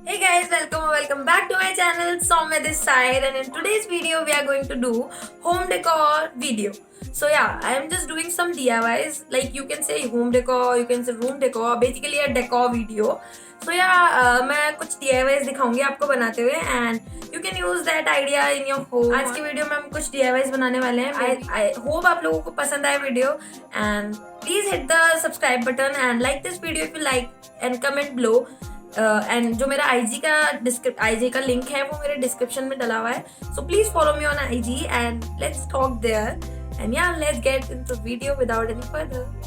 Hey guys, welcome back to my channel Somya this side, and in today's video we are going to do home decor video. So yeah, I am just doing some DIYs, like you can say home decor, you can say room decor, basically a decor video. So yeah, मैं कुछ DIYs दिखाऊंगी आपको बनाते हुए and you can use that idea in your home. आज की video में हम कुछ DIYs बनाने वाले हैं. I hope आप लोगों को पसंद आए video and please hit the subscribe button and like this video if you like and comment below. And जो मेरा आईजी का लिंक है वो मेरे डिस्क्रिप्शन में डला हुआ है, so please follow me on IG and let's talk there and yeah let's get into video without any further.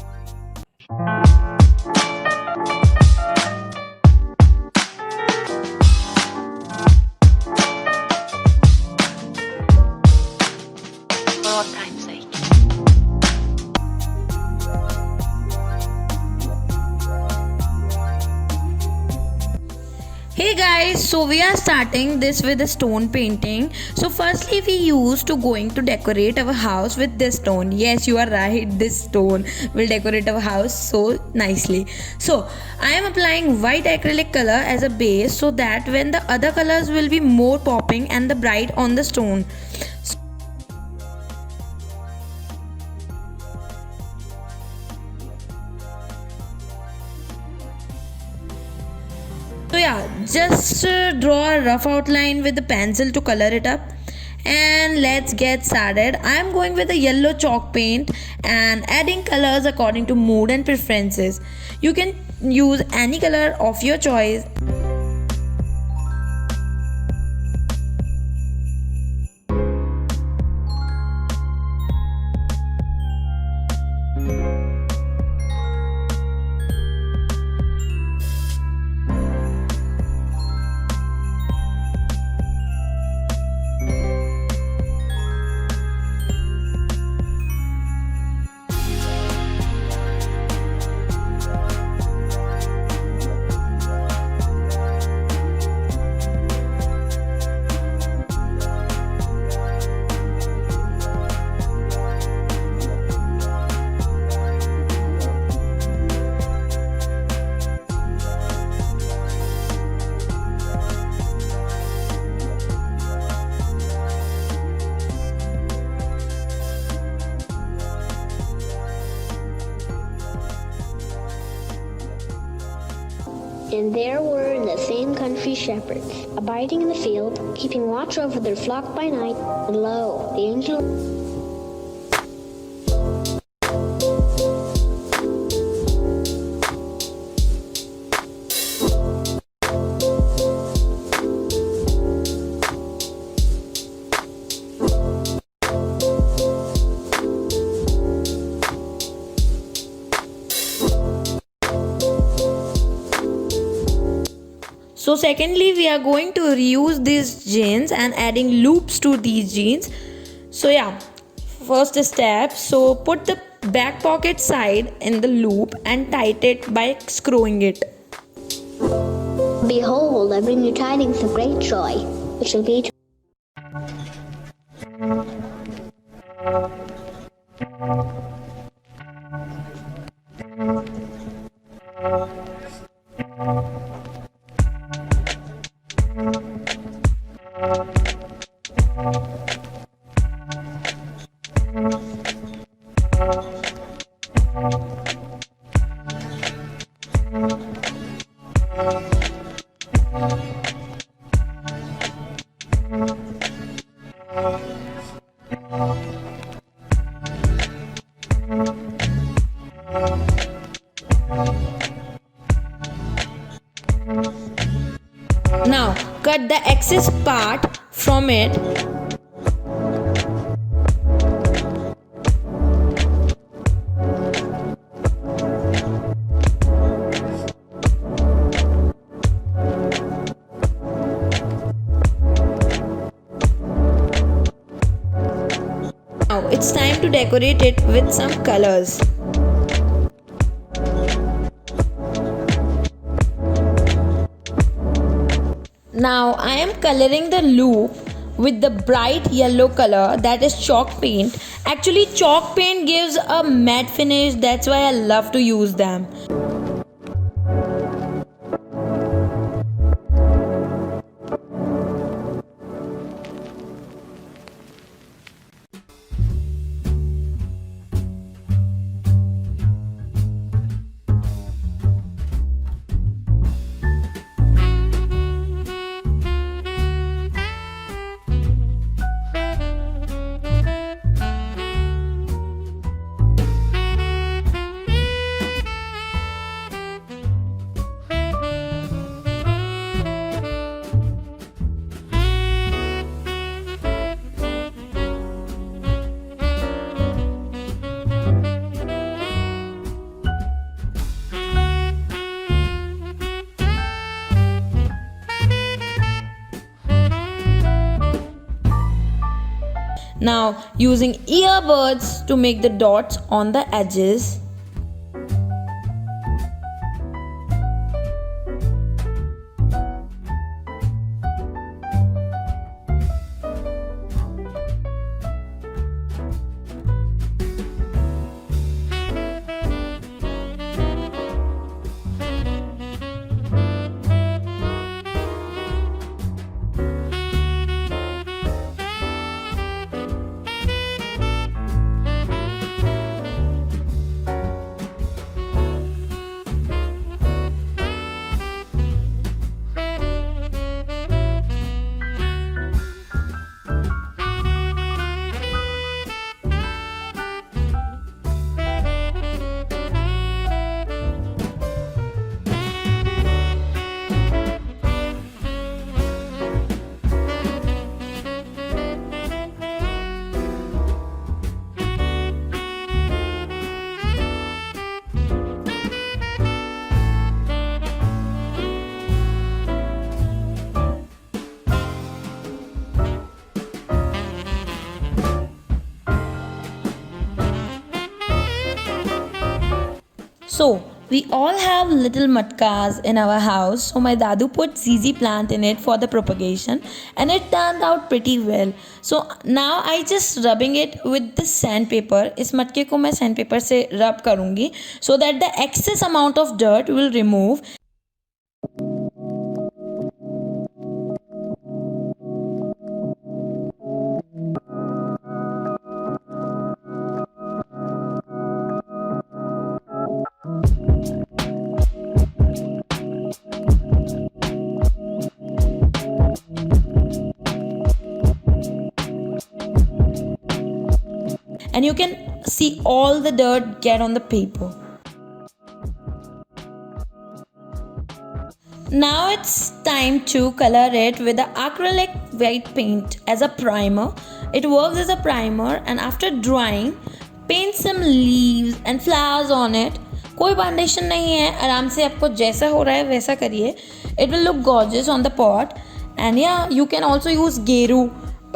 Hey guys, so we are starting this with a stone painting. So firstly we used to going to decorate our house with this stone. Yes, you are right, this stone will decorate our house so nicely. So I am applying white acrylic color as a base so that when the other colors will be more popping and the bright on the stone. So yeah, just draw a rough outline with the pencil to color it up, and let's get started. I am going with a yellow chalk paint and adding colors according to mood and preferences. You can use any color of your choice. And there were the same country shepherds, abiding in the field, keeping watch over their flock by night. And lo, the angel So secondly, we are going to reuse these jeans and adding loops to these jeans. So yeah, first step, so put the back pocket side in the loop and tighten it by screwing it. Behold, I bring you tidings of great joy, which shall be to Now cut the excess part from it. Now it's time to decorate it with some colors. Now I am coloring the loop with the bright yellow color, that is chalk paint. Actually chalk paint gives a matte finish, that's why I love to use them. Now using earbuds to make the dots on the edges. So we all have little matkas in our house. So my dadu put ZZ plant in it for the propagation and it turned out pretty well. So now I just rubbing it with the sandpaper. इस मटके को मैं sandpaper से rub करूँगी so that the excess amount of dirt will remove. And you can see all the dirt get on the paper. Now it's time to color it with the acrylic white paint as a primer. It works as a primer, and after drying, paint some leaves and flowers on it. कोई foundation नहीं है, आराम से आपको जैसा हो रहा है वैसा करिए. It will look gorgeous on the pot. And yeah, you can also use गेरू,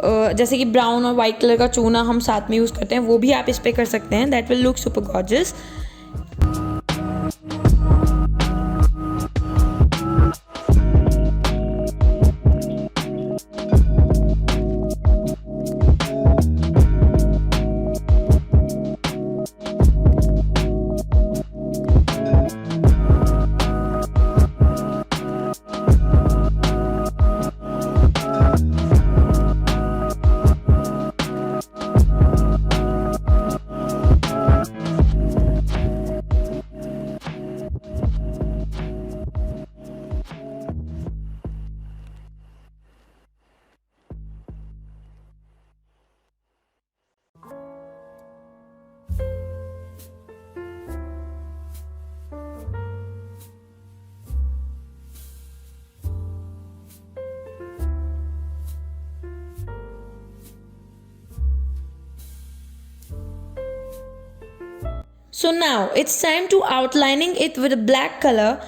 जैसे कि ब्राउन और वाइट कलर का चूना हम साथ में यूज़ करते हैं, वो भी आप इस पे कर सकते हैं. That will look super gorgeous. So now it's time to outlining it with a black color.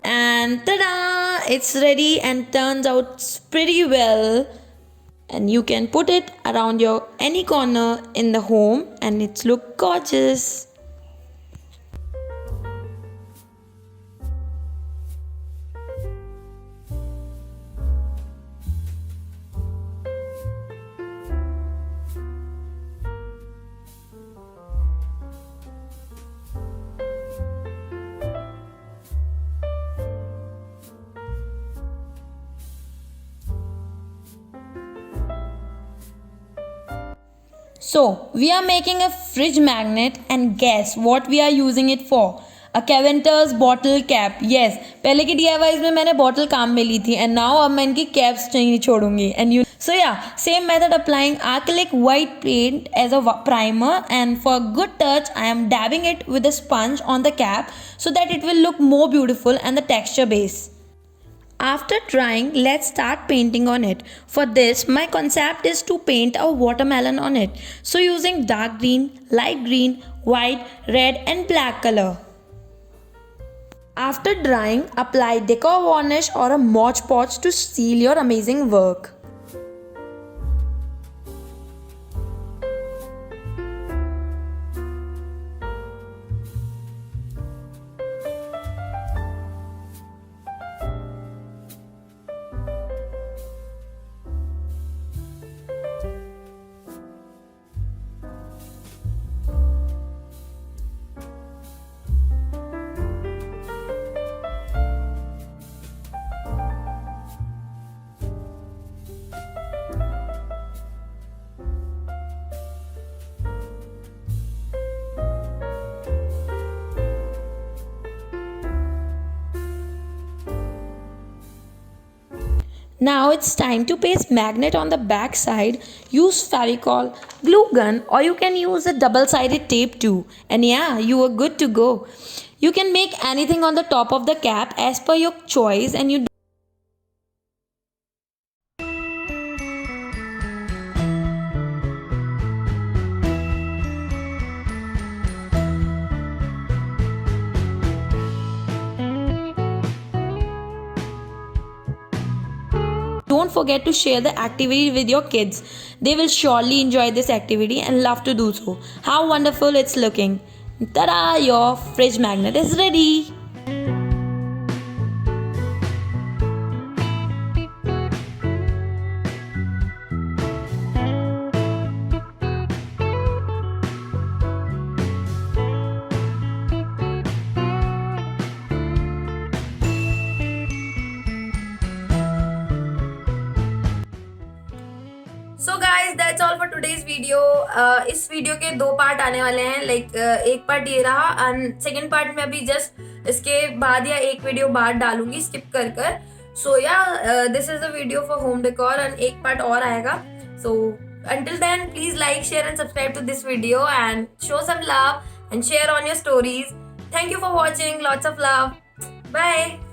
And ta-da! It's ready and turns out pretty well. And you can put it around your any corner in the home and it's look gorgeous. So, we are making a fridge magnet and guess what we are using it for? A Caventer's bottle cap. Yes, पहले की DIYs में मैंने bottle काम में ली थी and now अब मैं इनकी caps नहीं छोड़ूंगी. And you, so yeah, same method applying acrylic white paint as a primer, and for a good touch I am dabbing it with a sponge on the cap so that it will look more beautiful and the texture base. After drying, let's start painting on it. For this, my concept is to paint a watermelon on it. So using dark green, light green, white, red and black color. After drying, apply decor varnish or a Mod Podge to seal your amazing work. Now it's time to paste magnet on the back side. Use Fevicol, glue gun or you can use a double-sided tape too. And yeah, you are good to go. You can make anything on the top of the cap as per your choice and you don't forget to share the activity with your kids. They will surely enjoy this activity and love to do so. How wonderful it's looking. Ta-da! Your fridge magnet is ready. So guys that's all for today's video. इस video के 2 part आने वाले हैं. एक part ये रहा and second part में अभी जस्ट इसके बाद या एक वीडियो बाद डालूंगी स्किप कर कर. सो या this is the video for home decor and एक पार्ट और आएगा. सो until then, please like, share and subscribe to this video and show some love and share on your stories. Thank you for watching. Lots of love. Bye.